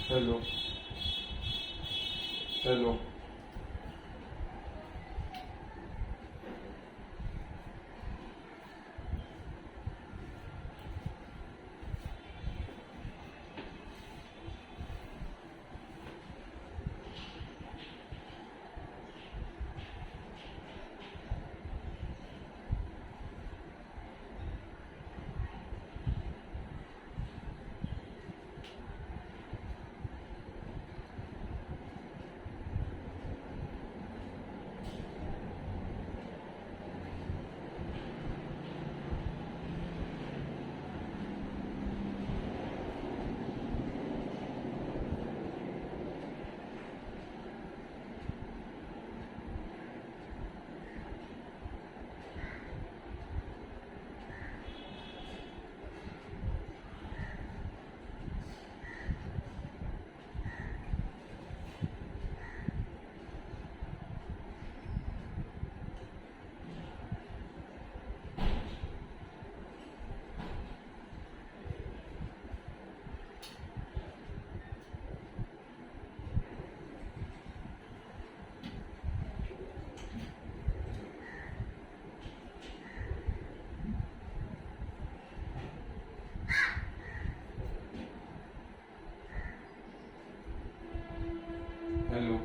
Hello hello. Hello.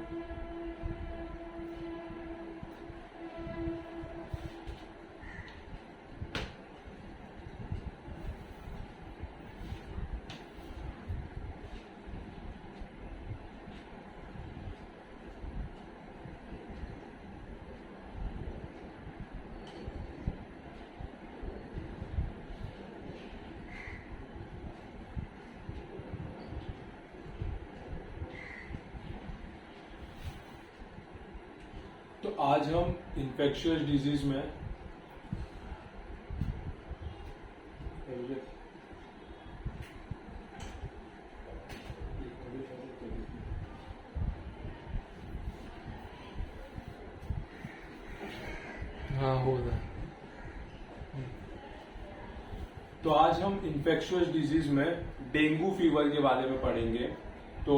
तो आज हम इन्फेक्शियस डिजीज में हाँ हो रहा है। तो आज हम इन्फेक्शियस डिजीज में डेंगू फीवर के बारे में पढ़ेंगे। तो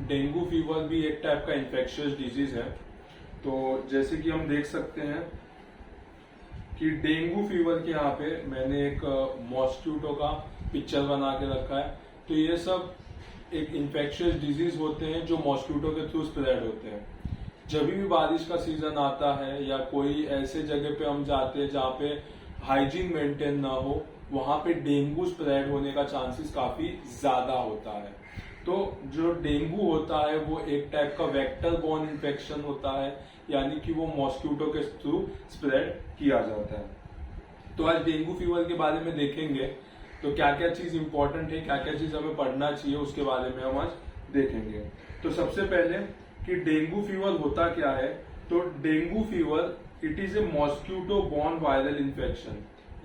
डेंगू फीवर भी एक टाइप का इन्फेक्शियस डिजीज है। तो जैसे कि हम देख सकते हैं कि डेंगू फीवर के यहाँ पे मैंने एक मॉस्किटो का पिक्चर बना के रखा है। तो ये सब एक इन्फेक्शियस डिजीज होते हैं जो मॉस्किटो के थ्रू स्प्रेड होते हैं। जब भी बारिश का सीजन आता है या कोई ऐसे जगह पे हम जाते हैं जहाँ पे हाइजीन मेंटेन ना हो, वहां पे डेंगू स्प्रेड होने का चांसेस काफी ज्यादा होता है। तो जो डेंगू होता है वो एक टाइप का वेक्टर बॉर्न इन्फेक्शन होता है, यानी कि वो मॉस्किटो के थ्रू स्प्रेड किया जाता है। तो आज डेंगू फीवर के बारे में देखेंगे। तो क्या क्या चीज इंपॉर्टेंट है, क्या क्या चीज हमें पढ़ना चाहिए, उसके बारे में हम आज देखेंगे। तो सबसे पहले कि डेंगू फीवर होता क्या है। तो dengue fever it is a mosquito borne viral infection.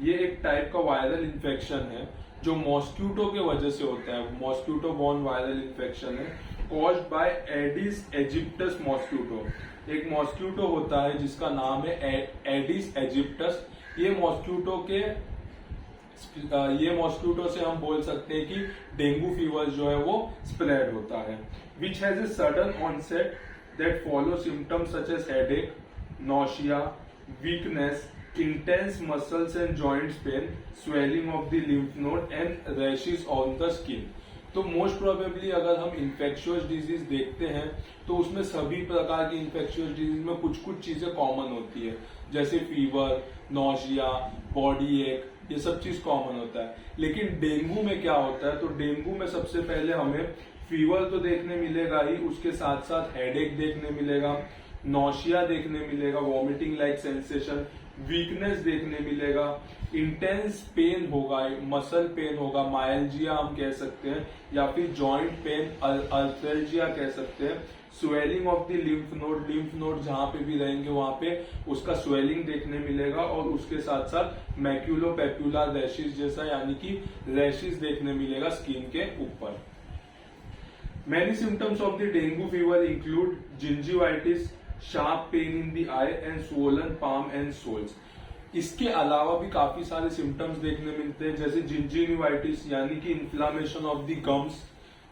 ये एक टाइप का वायरल इन्फेक्शन है जो मॉस्किटो के वजह से होता है। मॉस्किटो बॉर्न वायरल इन्फेक्शन है कॉज्ड बाय एडिस एजिप्टस मॉस्किटो। एक मॉस्किटो होता है जिसका नाम है एडिस एजिप्टस। ये मॉस्किटो से हम बोल सकते हैं कि डेंगू फीवर जो है वो स्प्रेड होता है। Which has a sudden onset that follow symptoms such as headache, nausea, weakness, intense muscles and joints pain, swelling of the lymph node and rashes on the skin। तो most probably अगर हम infectious disease देखते हैं तो उसमें सभी प्रकार की इन्फेक्शियस डिजीज में कुछ कुछ चीजें कॉमन होती है, जैसे फीवर, नोशिया, बॉडी एक, ये सब चीज कॉमन होता है। लेकिन डेंगू में क्या होता है, तो डेंगू में सबसे पहले हमें फीवर तो देखने मिलेगा ही, उसके साथ साथ हेडेक देखने मिलेगा, नोशिया देखने मिलेगा, वॉमिटिंग लाइक सेंसेशन, वीकनेस देखने मिलेगा, इंटेंस पेन होगा, मसल पेन होगा, मायल्जिया हम कह सकते हैं, या फिर जॉइंट पेन, अल्थ्रेल्जिया कह सकते हैं, swelling of the lymph node जहां पे भी रहेंगे वहां पे उसका स्वेलिंग देखने मिलेगा, और उसके साथ साथ मैक्यूलोपेपुलर रैशेस जैसा, यानी कि रैशेस देखने मिलेगा स्किन के ऊपर। Many symptoms of the dengue fever include gingivitis, sharp pain in the eye and swollen palm and soles। इसके अलावा भी काफी सारे सिम्टम्स देखने मिलते हैं, जैसे जिंजिविटिस यानी कि इन्फ्लामेशन ऑफ द गम्स,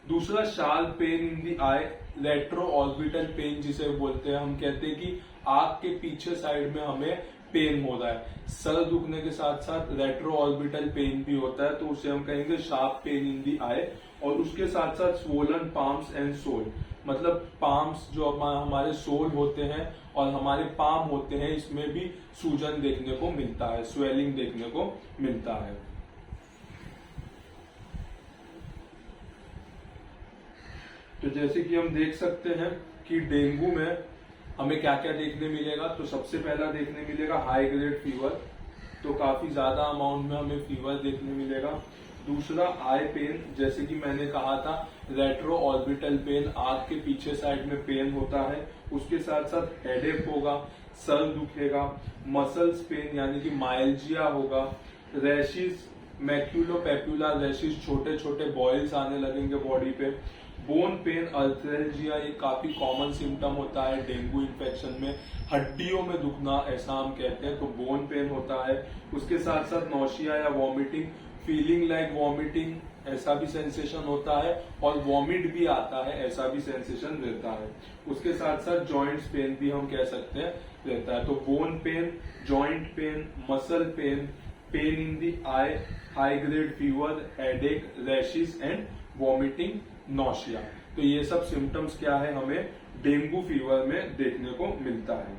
दूसरा sharp pain in the eye, retro orbital pain जिसे बोलते हैं, हम कहते हैं कि आंख के पीछे साइड में हमें पेन हो रहा है, सर दुखने के साथ साथ रेट्रो ऑर्बिटल पेन भी होता है, तो उसे हम कहेंगे शार्प पेन इन दी आई। और उसके साथ साथ स्वोलन पाम्स एंड सोल, मतलब पाम्स जो हमारे सोल होते हैं और हमारे पाम होते हैं, इसमें भी सूजन देखने को मिलता है, स्वेलिंग देखने को मिलता है। तो जैसे कि हम देख सकते हैं कि डेंगू में हमें क्या क्या देखने मिलेगा, तो सबसे पहला देखने मिलेगा हाई ग्रेड फीवर, तो काफी ज्यादा अमाउंट में हमें फीवर देखने मिलेगा। दूसरा आई पेन, जैसे कि मैंने कहा था रेट्रो ऑर्बिटल पेन, आंख के पीछे साइड में पेन होता है, उसके साथ साथ हेडेक होगा, सर दुखेगा। मसल्स पेन यानी कि माइल्जिया होगा। रैशेस, मैक्यूलोपेपुलर रैशेस, छोटे छोटे बॉयल्स आने लगेंगे बॉडी पे। बोन पेन, अर्थेल्जिया, ये काफी कॉमन सिम्टम होता है डेंगू इन्फेक्शन में, हड्डियों में दुखना ऐसा हम कहते हैं, तो बोन पेन होता है। उसके साथ साथ नौशिया या वॉमिटिंग, फीलिंग लाइक वॉमिटिंग, ऐसा भी सेंसेशन होता है, और वॉमिट भी आता है, ऐसा भी सेंसेशन रहता है। उसके साथ साथ जॉइंट्स पेन भी हम कह सकते हैं रहता है। तो bone pen, joint pain, muscle pen, pen in the I, high grade fever, headache, rashes and vomiting, nausea, तो ये सब सिम्टम्स क्या है हमें डेंगू फीवर में देखने को मिलता है।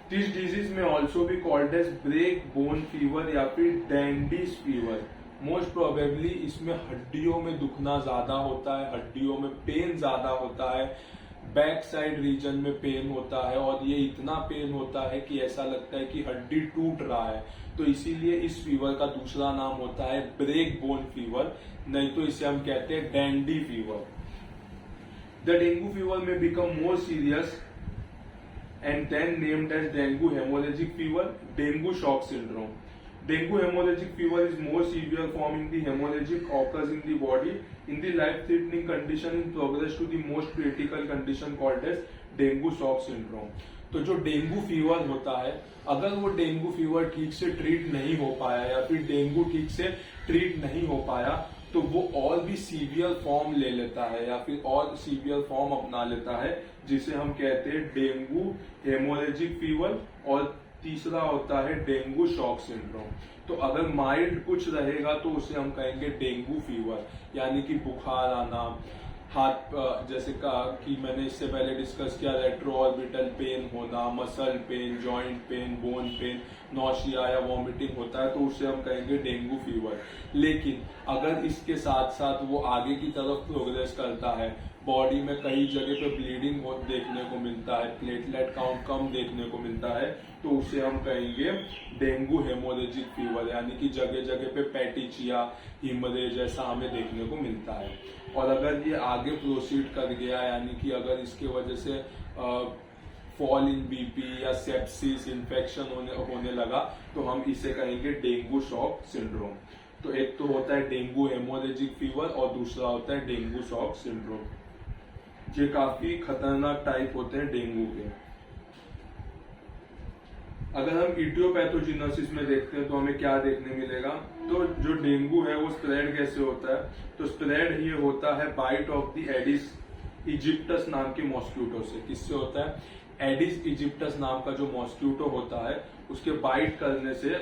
दिस डिजीज में ऑल्सो भी called as break bone fever या फिर डैंडीज फीवर। मोस्ट प्रोबेबली इसमें हड्डियों में दुखना ज्यादा होता है, हड्डियों में पेन ज्यादा होता है, बैक साइड रीजन में पेन होता है, और ये इतना पेन होता है कि ऐसा लगता है कि हड्डी टूट रहा है, तो इसीलिए इस फीवर का दूसरा नाम होता है ब्रेक बोन फीवर, नहीं तो इसे हम कहते हैं dandy fever. The dengue fever may become more serious and then named as dengue hemorrhagic fever, dengue shock syndrome. Dengue hemorrhagic fever is more severe form in the hemorrhagic, occurs in the body in the life-threatening condition in progress to the most critical condition called as dengue shock syndrome. तो जो dengue fever होता है, अगर वो dengue fever ठीक से treat नहीं हो पाया या फिर डेंगू ठीक से ट्रीट नहीं हो पाया, तो वो और भी सीवियर फॉर्म ले लेता है या फिर और सीवियर फॉर्म अपना लेता है, जिसे हम कहते हैं डेंगू हेमोरेजिक फीवर, और तीसरा होता है डेंगू शॉक सिंड्रोम। तो अगर माइल्ड कुछ रहेगा तो उसे हम कहेंगे डेंगू फीवर, यानी कि बुखार आना, हाथ जैसे कि मैंने इससे पहले डिस्कस किया, रेट्रो ऑर्बिटल पेन होना, muscle pain, joint pain, bone pen, nausea या वॉमिटिंग होता है, तो उसे हम कहेंगे डेंगू फीवर। लेकिन अगर इसके साथ साथ वो आगे की तरफ प्रोग्रेस करता है, बॉडी में कई जगह पे ब्लीडिंग देखने को मिलता है, प्लेटलेट काउंट कम देखने को मिलता है, तो उसे हम कहेंगे डेंगू हेमोरेजिक फीवर, यानी कि जगह जगह पे पैटिचिया, हिमरेज ऐसा हमें देखने को मिलता है। और अगर ये आगे प्रोसीड कर गया, यानी कि अगर इसके वजह से फॉल इन बीपी या सेप्सिस इन्फेक्शन होने लगा, तो हम इसे कहेंगे डेंगू शॉक सिंड्रोम। तो एक तो होता है डेंगू हेमोरेजिक फीवर और दूसरा होता है डेंगू शॉक सिंड्रोम। ये काफी खतरनाक टाइप होते हैं डेंगू के। अगर हम इडियोपैथोजिनोसिस में देखते हैं तो हमें क्या देखने मिलेगा, तो जो डेंगू है वो स्प्रेड कैसे होता है, तो स्प्रेड ये होता है बाइट ऑफ द एडिस इजिप्टस नाम के मॉस्क्यूटो से। किससे होता है, एडिस इजिप्टस नाम का जो मॉस्क्यूटो होता है उसके बाइट करने से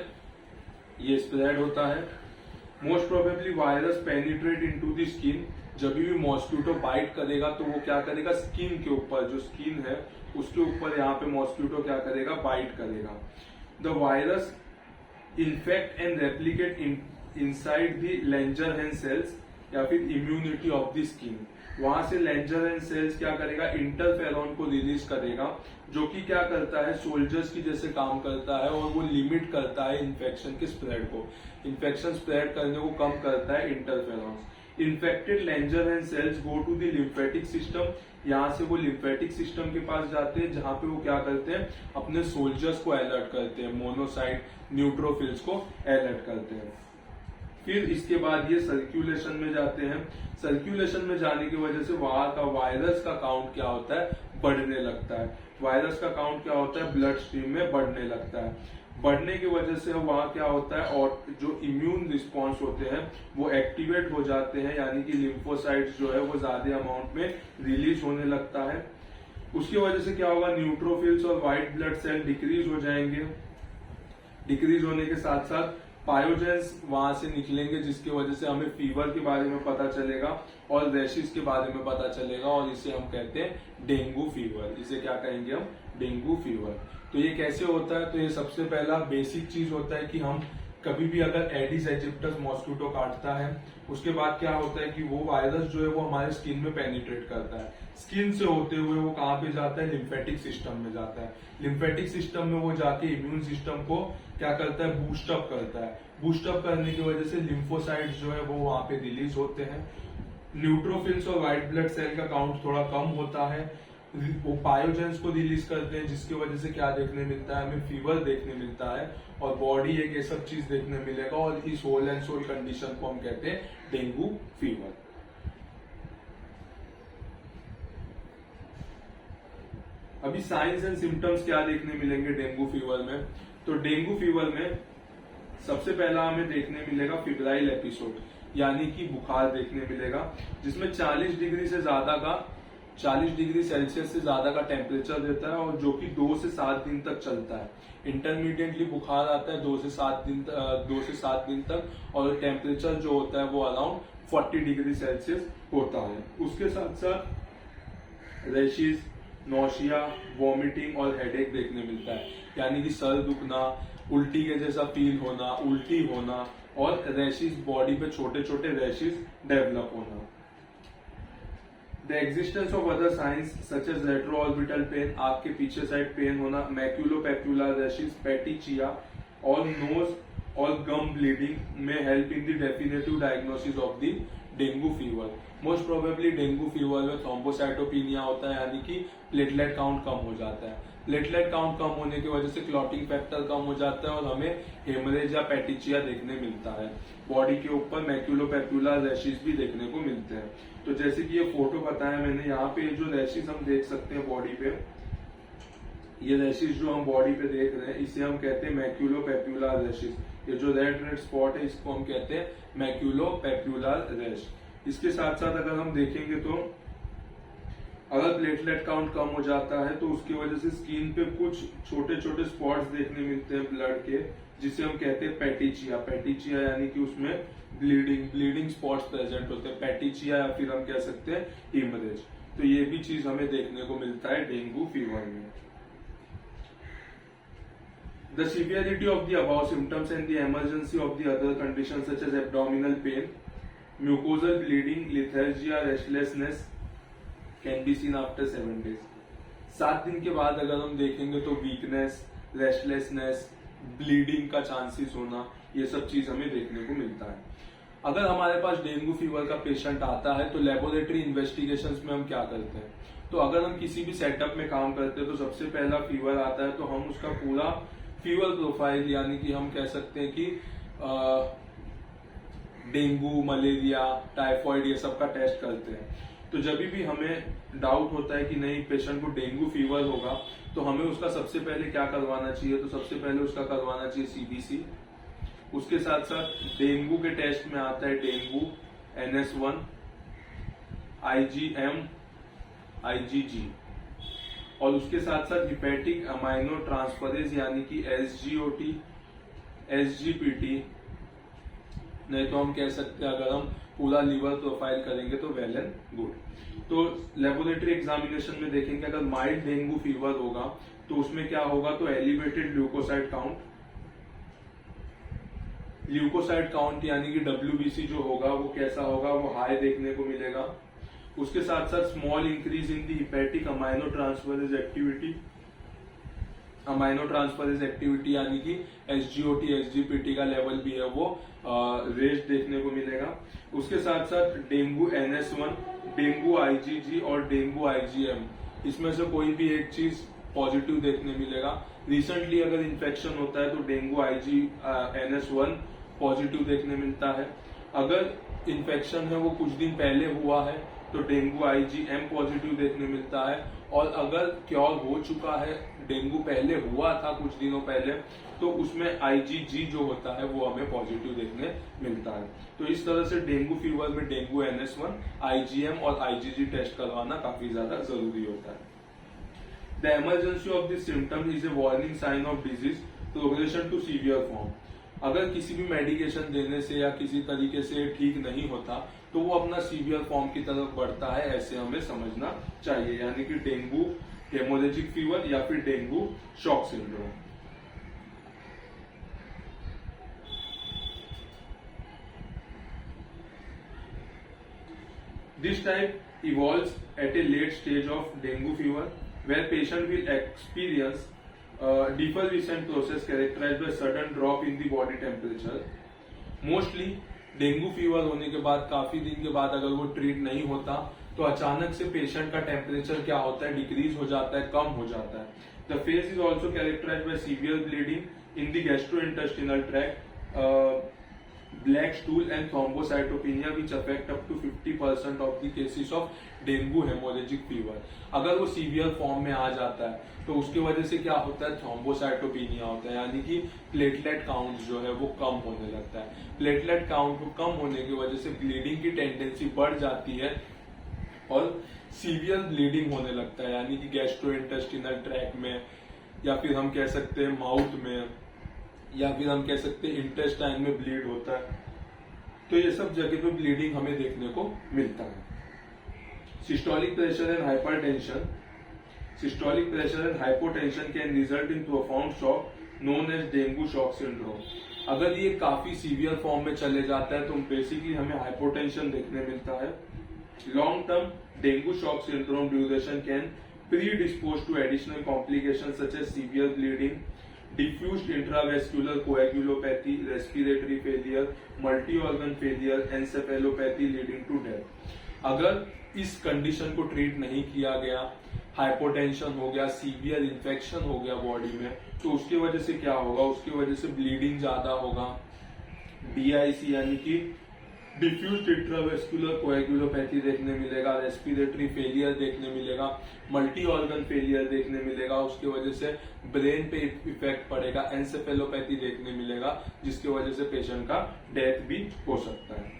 ये स्प्रेड होता है। Most probably virus penetrate into the skin, जब भी मॉस्क्यूटो बाइट करेगा तो वो क्या करेगा, स्किन के ऊपर, जो स्किन है उसके ऊपर यहाँ पे मॉस्क्यूटो क्या करेगा, बाइट करेगा। The virus infect and replicate inside the Langerhans cells या फिर इम्यूनिटी ऑफ द स्किन। वहां से लेंजरहैंस सेल्स क्या करेगा, इंटरफेरॉन को रिलीज करेगा, जो कि क्या करता है, सोल्जर्स की जैसे काम करता है, और वो लिमिट करता है इन्फेक्शन के स्प्रेड को, इन्फेक्शन स्प्रेड करने को कम करता है interferon. Infected Langerhans cells go to the lymphatic system, यहाँ से वो लिम्फेटिक सिस्टम के पास जाते हैं, जहां पे वो क्या करते हैं, अपने सोल्जर्स को अलर्ट करते हैं, मोनोसाइट न्यूट्रोफिल्स को अलर्ट करते हैं। फिर इसके बाद ये सर्कुलेशन में जाते हैं। सर्कुलेशन में जाने की वजह से वहां का वायरस का काउंट क्या होता है, बढ़ने लगता है। वायरस का काउंट क्या होता है, ब्लड स्ट्रीम में बढ़ने लगता है। बढ़ने की वजह से वहां क्या होता है और जो इम्यून रिस्पॉन्स होते हैं वो एक्टिवेट हो जाते हैं, यानी कि लिम्फोसाइट्स जो है वो ज्यादा अमाउंट में रिलीज होने लगता है। उसकी वजह से क्या होगा, न्यूट्रोफिल्स और व्हाइट ब्लड सेल डिक्रीज हो जाएंगे। डिक्रीज होने के साथ साथ पायोजेंस वहां से निकलेंगे, जिसकी वजह से हमें फीवर के बारे में पता चलेगा और रैशेस के बारे में पता चलेगा, और इसे हम कहते हैं डेंगू फीवर। इसे क्या कहेंगे हम, डेंगू फीवर। तो ये कैसे होता है, तो ये सबसे पहला बेसिक चीज होता है कि हम कभी भी अगर एडिस एजिप्टस मॉस्किटो काटता है, उसके बाद क्या होता है कि वो वायरस जो है वो हमारे स्किन में पेनिट्रेट करता है। स्किन से होते हुए वो कहाँ पे जाता है, लिम्फेटिक सिस्टम में जाता है। लिम्फेटिक सिस्टम में वो जाके इम्यून सिस्टम को क्या करता है, बूस्टअप करता है। बूस्टअप करने की वजह से लिम्फोसाइट्स जो है वो वहां पे रिलीज होते हैं। न्यूट्रोफिल्स और व्हाइट ब्लड सेल का काउंट थोड़ा कम होता है, वो पायोजेंस को रिलीज करते हैं, जिसकी वजह से क्या देखने मिलता है, हमें फीवर देखने मिलता है और बॉडी एक ये सब चीज देखने मिलेगा, और इस होल एंड सोल कंडीशन को हम कहते हैं डेंगू फीवर। अभी साइंस एंड सिम्टम्स क्या देखने मिलेंगे डेंगू फीवर में, तो डेंगू फीवर में सबसे पहला हमें देखने मिलेगा फिब्राइल एपिसोड, यानी कि बुखार देखने मिलेगा, जिसमें 40 डिग्री सेल्सियस से ज्यादा का टेम्परेचर रहता है, और जो कि 2 से 7 दिन तक चलता है। इंटरमीडिएटली बुखार आता है 2 से 7 दिन तक, और टेम्परेचर जो होता है वो अराउंड 40 डिग्री सेल्सियस होता है। उसके साथ साथ रैशेस, नौशिया, वॉमिटिंग और हेडेक देखने मिलता है, यानी कि सर दुखना, उल्टी के जैसा फील होना, उल्टी होना, और रैशेस, बॉडी पे छोटे छोटे रैशेस डेवलप होना। The existence of other signs such as retroorbital pain, आंख के पीछे साइड पेन होना, मैक्यूलोपैपुलर रैशेस, पेटिचिया और नोज और गम ब्लीडिंग में help in the definitive diagnosis of the dengue fever. Most probably dengue fever में थ्रोम्बोसाइटोपिनिया होता है, यानी कि प्लेटलेट काउंट कम हो जाता है। प्लेटलेट काउंट कम होने की वजह से क्लॉटिंग फैक्टर कम हो जाता है और हमें हेमरेज या पेटिचिया देखने मिलता है। बॉडी के ऊपर मैक्यूलोपैपुलर रैशेस भी देखने को मिलते हैं। तो जैसे कि ये फोटो बताया मैंने, यहाँ पे जो रैशेस हम देख सकते हैं बॉडी पे, ये रैशेस जो हम बॉडी पे देख रहे हैं इसे हम कहते हैं मैक्यूलोपैपुलर रैशेस। ये जो रेड रेड स्पॉट है इसको हम कहते हैं मैक्यूलोपैपुलर रैश। इसके साथ साथ अगर हम देखेंगे तो अगर प्लेटलेट काउंट कम हो जाता है तो उसकी वजह से स्किन पे कुछ छोटे छोटे स्पॉट्स देखने मिलते हैं ब्लड के, जिसे हम कहते हैं पेटिचिया। पेटिचिया यानी कि उसमें ब्लीडिंग स्पॉट्स प्रेजेंट होते हैं, पेटिचिया, या फिर हम कह सकते हैं हेमरेज। तो ये भी चीज हमें देखने को मिलता है डेंगू फीवर में। The severity of the above symptoms and the emergency of the other conditions such as abdominal pain, mucosal bleeding, lethargia, restlessness can be seen after 7 days. 7 दिन के बाद अगर हम देखेंगे तो वीकनेस, रेस्टलेसनेस, ब्लीडिंग का chances होना, ये सब चीज हमें देखने को मिलता है। अगर हमारे पास डेंगू फीवर का पेशेंट आता है तो लेबोरेटरी इन्वेस्टिगेशंस में हम क्या करते हैं, तो अगर हम किसी भी सेटअप में काम करते हैं तो सबसे पहला फीवर आता है तो हम उसका पूरा फीवर प्रोफाइल, यानी कि हम कह सकते हैं कि डेंगू, मलेरिया, टाइफॉइड, ये सब का टेस्ट करते हैं। तो जब भी हमें डाउट होता है कि नहीं पेशेंट को डेंगू फीवर होगा तो हमें उसका सबसे पहले क्या करवाना चाहिए, तो सबसे पहले उसका करवाना चाहिए सीबीसी। उसके साथ साथ डेंगू के टेस्ट में आता है डेंगू, NS1, IgM, IgG, और उसके साथ साथ हिपैटिक अमाइनो ट्रांसफरेज यानी कि SGOT, SGPT, नहीं तो हम कह सकते हैं अगर हम पूरा लीवर प्रोफाइल करेंगे तो वेल एंड गुड। तो लेबोरेटरी एग्जामिनेशन में देखेंगे अगर माइल्ड डेंगू फीवर होगा तो उसमें क्या होगा, तो एलिवेटेड ल्यूकोसाइट काउंट यानी कि WBC जो होगा वो कैसा होगा, वो हाई देखने को मिलेगा। उसके साथ साथ small increase in the hepatic amino transferase activity यानी कि SGOT, SGPT का लेवल भी है वो रेज देखने को मिलेगा। उसके साथ साथ डेंगू NS1, डेंगू IgG और डेंगू IgM, इसमें से कोई भी एक चीज पॉजिटिव देखने मिलेगा। रिसेंटली अगर इन्फेक्शन होता है तो डेंगू NS1 पॉजिटिव देखने मिलता है। अगर इन्फेक्शन है वो कुछ दिन पहले हुआ है तो डेंगू IgM पॉजिटिव देखने मिलता है। और अगर क्योर हो चुका है, डेंगू पहले हुआ था कुछ दिनों पहले, तो उसमें IgG जो होता है वो हमें पॉजिटिव देखने मिलता है। तो इस तरह से डेंगू फीवर में डेंगू NS1, IgM और IgG टेस्ट करवाना काफी ज्यादा जरूरी होता है। The emergency of this symptom is a warning sign of disease progression to severe form. अगर किसी भी मेडिकेशन देने से या किसी तरीके से ठीक नहीं होता तो वो अपना सीवियर फॉर्म की तरफ बढ़ता है, ऐसे हमें समझना चाहिए, यानी कि डेंगू हेमोरेजिक फीवर या फिर dengue shock syndrome. This type evolves at a late stage of dengue fever, where patient will experience defervescent process characterized by sudden drop in the body temperature. Mostly dengue fever होने के बाद काफी दिन के बाद अगर वो ट्रीट नहीं होता तो अचानक से पेशेंट का टेम्परेचर क्या होता है, डिक्रीज हो जाता है, कम हो जाता है। The phase is also characterized by severe bleeding in the gastrointestinal tract, black stool and thrombocytopenia which affect up to 50% of the cases of dengue haemorrhagic fever. अगर वो सीवियर फॉर्म में आ जाता है तो उसकी वजह से क्या होता है, थ्रोम्बोसाइटोपिनिया होता है, यानी कि प्लेटलेट काउंट जो है वो कम होने लगता है। प्लेटलेट काउंट को कम होने की वजह से ब्लीडिंग की टेंडेंसी बढ़ जाती है और सीवियर ब्लीडिंग होने लगता है, यानी कि गैस्ट्रोइंटेस्टिनल ट्रैक्ट में, या फिर हम कह सकते हैं माउथ में, या फिर हम कह सकते हैं इंटेस्टाइन में ब्लीड होता है। तो ये सब जगह पे ब्लीडिंग हमें देखने को मिलता है। Systolic pressure and hypertension, systolic pressure and hypotension can result in profound shock known as dengue shock syndrome. अगर ये काफी सीवियर फॉर्म में चले जाता है तो बेसिकली हमें हाइपोटेंशन देखने मिलता है। Long term dengue shock syndrome duration can predispose to additional complication such as severe bleeding, diffused intravascular coagulopathy, respiratory failure, multi-organ failure, encephalopathy leading to death। अगर इस कंडीशन को ट्रीट नहीं किया गया, हाइपोटेंशन हो गया, सीवियर इन्फेक्शन हो गया बॉडी में, तो उसकी वजह से क्या होगा, उसकी वजह से ब्लीडिंग ज्यादा होगा, DIC यानी कि डिफ्यूज इंट्रावेस्कुलर कोएगुलोपैथी देखने मिलेगा, रेस्पिरेटरी फेलियर देखने मिलेगा, मल्टी ऑर्गन फेलियर देखने मिलेगा, उसकी वजह से ब्रेन पे इफेक्ट पड़ेगा, एंसेफेलोपैथी देखने मिलेगा, जिसकी वजह से पेशेंट का डेथ भी हो सकता है।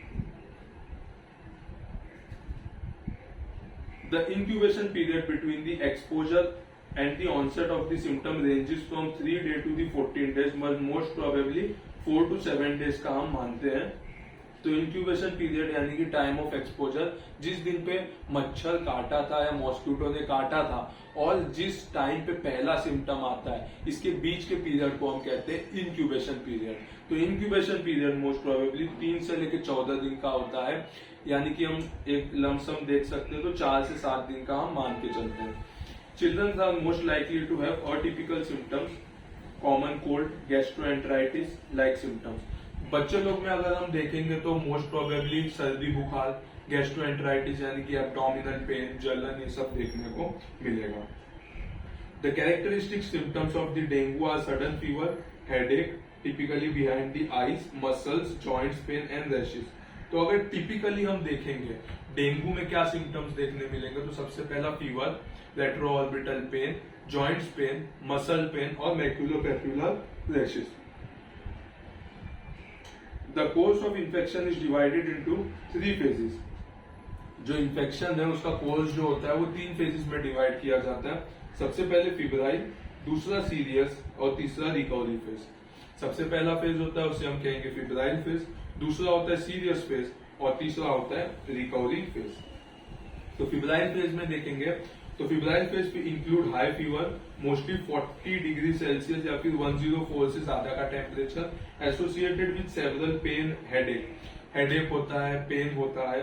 The incubation period between the exposure and the onset of the symptom ranges from 3 days to the 14 days, but most probably 4 to 7 days का हम मानते हैं। तो इंक्यूबेशन पीरियड यानी कि टाइम ऑफ एक्सपोजर, जिस दिन पे मच्छर काटा था या मॉस्किटो ने काटा था और जिस टाइम पे पहला सिम्टम आता है, इसके बीच के पीरियड को हम कहते हैं इंक्यूबेशन पीरियड। तो इंक्यूबेशन पीरियड मोस्ट प्रोबेबली 3 से लेकर 14 दिन का होता है, यानी कि हम एक लमसम देख सकते हैं तो 4 से 7 दिन का हम मान के चलते हैं। Children are most likely to have atypical symptoms, common cold, gastroenteritis like symptoms. बच्चे लोग में अगर हम देखेंगे तो मोस्ट प्रोबेबली सर्दी बुखार, गैस्ट्रोएंटेराइटिस यानी कि एब्डोमिनल पेन, जलन, ये सब देखने को मिलेगा। The characteristic symptoms of the dengue are sudden fever, headache typically behind the eyes, muscles, joints pain and rashes. तो अगर टिपिकली हम देखेंगे डेंगू में क्या सिम्टम्स देखने मिलेंगे, तो सबसे पहला fever, retroorbital pain, joints pain, muscle pain और maculopapular rashes. The course of infection is divided into 3 phases। जो इन्फेक्शन है उसका कोर्स जो होता है वो 3 फेजेस में डिवाइड किया जाता है। सबसे पहले फिब्राइल, दूसरा सीरियस और तीसरा रिकवरी फेज। सबसे पहला फेज होता है उसे हम कहेंगे फिब्राइल फेज, दूसरा होता है सीरियस फेज और तीसरा होता है रिकवरी फेज। तो फिब्राइल फेज में देखेंगे तो फिब्राइल फेज पे include high fever, mostly 40 degree Celsius या फिर 104 से ज्यादा का temperature, associated with several pain, headache होता है, पेन होता है,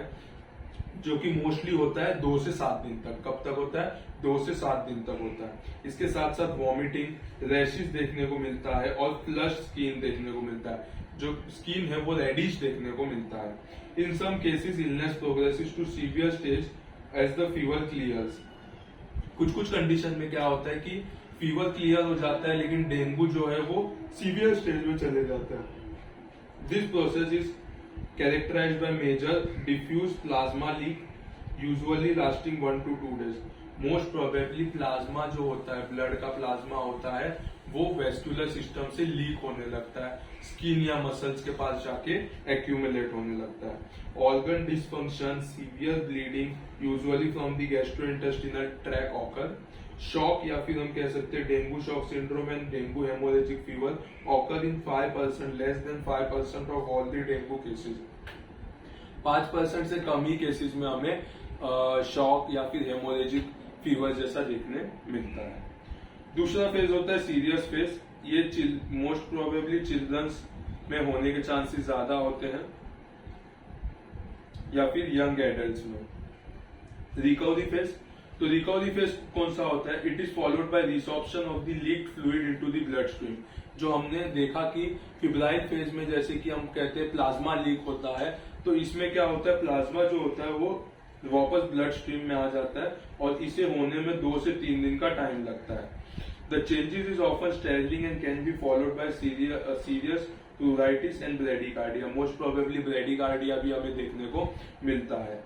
जो कि मोस्टली होता है 2 से 7 दिन तक। कब तक होता है? 2 से 7 दिन तक होता है। इसके साथ साथ वॉमिटिंग, रैशेस देखने को मिलता है और फ्लश स्किन देखने को मिलता है, जो स्किन है वो रेडिश देखने को मिलता है। In some cases illness progresses to severe stage as the fever clears. कुछ कंडीशन में क्या होता है कि फीवर क्लियर हो जाता है लेकिन डेंगू जो है वो सीवियर स्टेज में चले जाता है। This process is characterized by major diffuse plasma leak, usually lasting 1 to 2 days। Most probably plasma जो होता है, ब्लड का प्लाज्मा होता है, वो वेस्कुलर सिस्टम से लीक होने लगता है, स्किन या मसल्स के पास जाके एक्यूमुलेट होने लगता है। Organ dysfunction, severe bleeding usually from the gastrointestinal track occur. Shock या फिर हम कह सकते हैं dengue shock syndrome and dengue haemorrhagic fever occur in 5%, less than 5% of all the dengue cases. 5% से कम ही केसेस में हमें शॉक या फिर हेमोरेजिक फीवर जैसा देखने मिलता है। दूसरा फेज होता है सीरियस फेज। ये मोस्ट प्रोबेबली चिल्ड्रंस में होने के चांसेस ज्यादा होते हैं या फिर यंग एडल्ट्स में। रिकवरी फेज, तो रिकवरी फेज कौन सा होता है? It is followed by resorption of the leaked fluid into the blood stream. जो हमने देखा कि फिब्राइल फेज में जैसे कि हम कहते हैं प्लाज्मा लीक होता है, तो इसमें क्या होता है, प्लाज्मा जो होता है वो वापस ब्लड स्ट्रीम में आ जाता है और इसे होने में 2 से 3 दिन का टाइम लगता है। The changes is often steering and can be followed by serious प्लूराइटिस and bradycardia. Most probably bradycardia भी हमें देखने को मिलता है।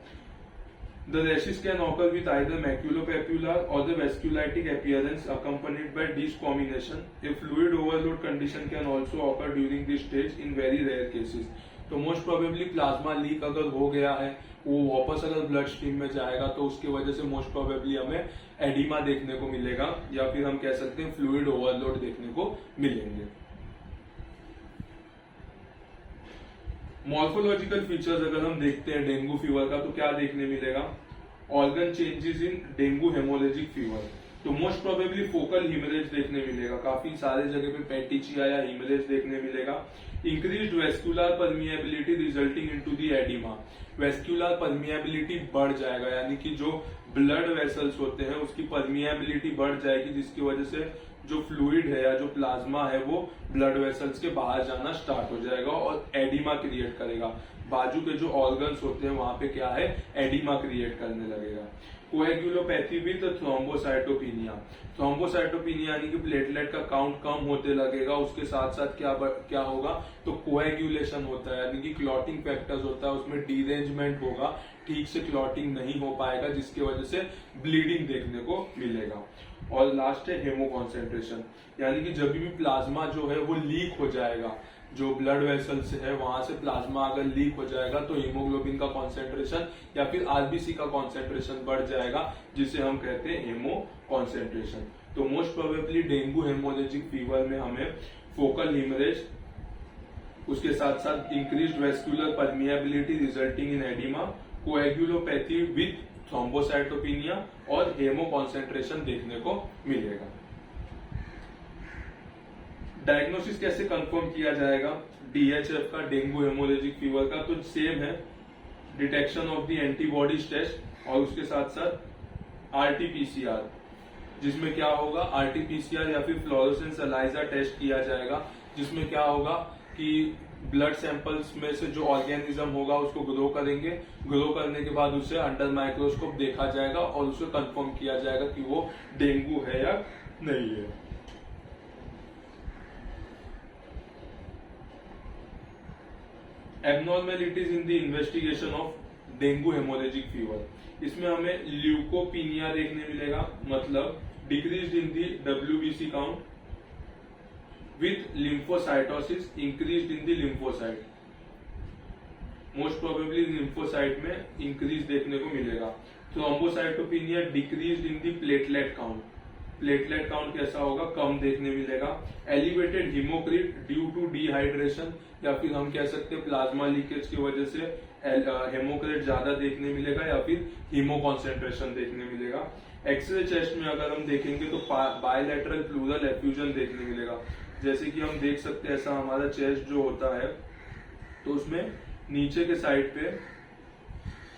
The rashes can occur with either maculopapular or the vasculitic appearance accompanied by discombination. A fluid overload condition can also occur during this stage in very rare cases. तो most probably plasma leak अगर हो गया है, वो वापस अगर blood stream में जाएगा तो उसकी वजह से मोस्ट प्रोबेबली हमें एडिमा देखने को मिलेगा या फिर हम कह सकते हैं फ्लूइड ओवरलोड देखने को मिलेंगे। मॉर्फोलॉजिकल फीचर्स अगर हम देखते हैं डेंगू फीवर का तो क्या देखने मिलेगा? Organ changes in dengue haemorrhagic fever. तो मोस्ट प्रोबेबली फोकल हिमरेज देखने मिलेगा, काफी सारे जगह पे पेटिचिया या हिमरेज देखने मिलेगा। Increased vascular permeability resulting into the oedema. Vascular permeability बढ़ जाएगा, यानी कि जो ब्लड वेसल्स होते हैं उसकी परमिएबिलिटी बढ़ जाएगी, जिसकी वजह से जो फ्लूइड है या जो प्लाज्मा है वो ब्लड वेसल्स के बाहर जाना स्टार्ट हो जाएगा और एडिमा क्रिएट करेगा। बाजू के जो ऑर्गन्स होते हैं वहां पे क्या है, एडिमा क्रिएट करने लगेगा। कोएगुलोपैथी विद थ्रोम्बोसाइटोपिनिया। थ्रोम्बोसाइटोपिनिया यानी कि प्लेटलेट का काउंट कम होते लगेगा, उसके साथ साथ क्या होगा, तो कोएगुलेशन होता है, यानी कि क्लॉटिंग फैक्टर्स होता है, उसमें डीरेंजमेंट होगा, ठीक से क्लॉटिंग नहीं हो पाएगा, जिसकी वजह से ब्लीडिंग देखने को मिलेगा। और लास्ट है हेमो कॉन्सेंट्रेशन, यानी कि जब भी प्लाज्मा जो है वो लीक हो जाएगा, जो ब्लड वेसल्स है वहां से प्लाज्मा अगर लीक हो जाएगा तो हीमोग्लोबिन का कॉन्सेंट्रेशन या फिर आरबीसी का कॉन्सेंट्रेशन बढ़ जाएगा, जिसे हम कहते हैं हेमो कॉन्सेंट्रेशन। तो most probably dengue haemorrhagic fever में हमें फोकल हिमरेज, उसके साथ साथ increased vascular permeability resulting in oedema, कोएगुलोपैथी with thrombocytopenia और हेमो कॉन्सेंट्रेशन देखने को मिलेगा। डायग्नोसिस कैसे कंफर्म किया जाएगा डीएचएफ का, डेंगू हेमोरेजिक फीवर का? तो सेम है, detection of the antibodies test और उसके साथ साथ आरटीपीसीआर, जिसमें क्या होगा, आरटीपीसीआर या फिर फ्लोरोसेंस एलाइजा टेस्ट किया जाएगा, जिसमें क्या होगा कि ब्लड सैंपल्स में से जो ऑर्गेनिज्म होगा उसको ग्रो करेंगे, ग्रो करने के बाद उसे अंडर माइक्रोस्कोप देखा जाएगा और उसे कंफर्म किया जाएगा कि वो डेंगू है या नहीं है। Abnormalities in the investigation of dengue haemorrhagic fever, इसमें हमें ल्यूकोपीनिया देखने मिलेगा, मतलब decrease in the WBC count with lymphocytosis, increase in the lymphocyte. Most probably lymphocyte में इंक्रीज देखने को मिलेगा। Thrombocytopenia decrease in the platelet count, platelet count कैसा होगा, कम देखने मिलेगा। एलिवेटेड हीमोक्रिट ड्यू टू डिहाइड्रेशन, या फिर हम कह सकते हैं प्लाज्मा लीकेज की वजह से हेमोक्रिट ज्यादा देखने मिलेगा या फिर हीमो कॉन्सेंट्रेशन देखने मिलेगा। एक्सरे चेस्ट में अगर हम देखेंगे तो बायलैटरल प्लूरल एफ्यूजन देखने मिलेगा, जैसे कि हम देख सकते हैं ऐसा हमारा चेस्ट जो होता है तो उसमें नीचे के साइड पे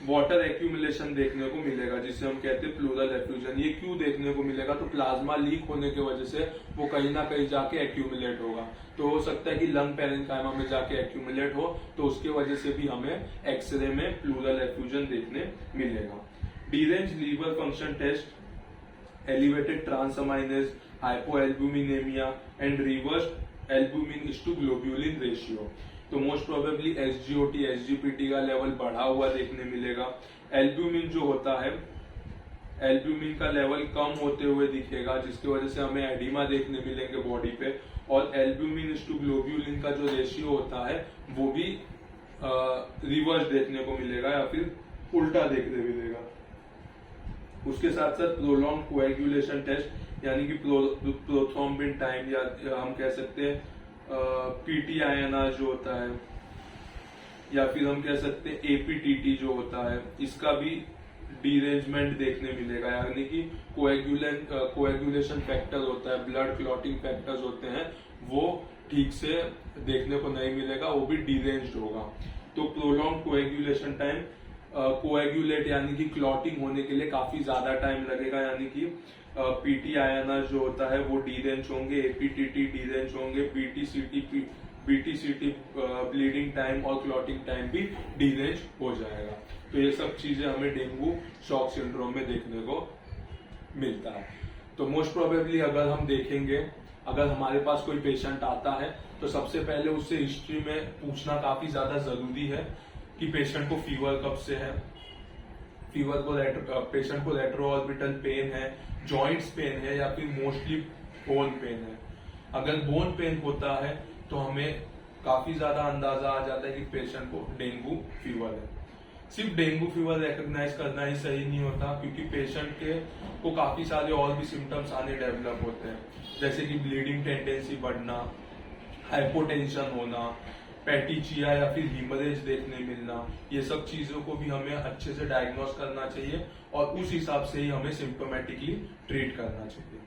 वाटर एक्यूमुलेशन देखने को मिलेगा, जिसे हम कहते हैं प्लूरल एफ्यूजन। ये क्यों देखने को मिलेगा, तो प्लाज्मा लीक होने की वजह से वो कहीं ना कहीं जाके एक्यूमुलेट होगा, तो हो सकता है कि लंग पेरेन्काइमा में जाके एक्यूमुलेट हो, तो उसके वजह से भी हमें एक्सरे में प्लूरल एफ्यूजन देखने मिलेगा। Derange liver function test, elevated transaminase, hypoalbuminaemia and reverse albumin to globulin ratio, तो मोस्ट प्रोबेबली एसजीओटी एसजीपीटी का लेवल बढ़ा हुआ देखने मिलेगा। एल्ब्यूमिन जो होता है, एल्ब्यूमिन का लेवल कम होते हुए दिखेगा, जिसकी वजह से हमें एडिमा देखने मिलेंगे बॉडी पे। और एल्ब्यूमिन टू ग्लोब्यूलिन का जो रेशियो होता है वो भी रिवर्स देखने को मिलेगा या फिर उल्टा देखने मिलेगा। उसके साथ साथ प्रोलॉन्ग कोएगुलेशन टेस्ट यानी कि प्रोथ्रोम्बिन टाइम, या हम कह सकते हैं पीटीआईएनआर जो होता है, या फिर हम कह सकते हैं एपीटीटी जो होता है, इसका भी डीरेंजमेंट देखने मिलेगा। यानी कि कोएगुलेशन फैक्टर होता है, ब्लड क्लॉटिंग फैक्टर्स होते हैं, वो ठीक से देखने को नहीं मिलेगा, वो भी डीरेंज्ड होगा। तो प्रोलॉन्ग कोएगुलेशन टाइम, कोएगुलेट यानी कि क्लॉटिंग होने के लिए काफी ज्यादा टाइम लगेगा, यानी कि पीटीआईएनआर जो होता है वो डीरेंज होंगे, एपीटीटी डीरेंज होंगे, बीटीसीटी ब्लीडिंग टाइम और क्लॉटिंग टाइम भी डीरेंज हो जाएगा। तो ये सब चीजें हमें डेंगू शॉक सिंड्रोम में देखने को मिलता है। तो मोस्ट प्रोबेबली अगर हम देखेंगे, अगर हमारे पास कोई पेशेंट आता है तो सबसे पहले उससे हिस्ट्री में पूछना काफी ज्यादा जरूरी है कि पेशेंट को फीवर कब से है, फीवर को पेशेंट को रेट्रो ऑर्बिटल पेन है, जॉइंट्स पेन है, या फिर मोस्टली बोन पेन है। अगर बोन पेन होता है तो हमें काफी ज्यादा अंदाजा आ जाता है कि पेशेंट को डेंगू फीवर है। सिर्फ डेंगू फीवर रिकॉग्नाइज करना ही सही नहीं होता, क्योंकि पेशेंट को काफी सारे और भी सिम्टम्स आने डेवलप होते हैं, जैसे कि ब्लीडिंग टेंडेंसी बढ़ना, हाइपोटेंशन होना, पैटिचिया या फिर हीमरेज देखने मिलना। ये सब चीजों को भी हमें अच्छे से डायग्नोस करना चाहिए और उस हिसाब से ही हमें सिम्टोमेटिकली ट्रीट करना चाहिए।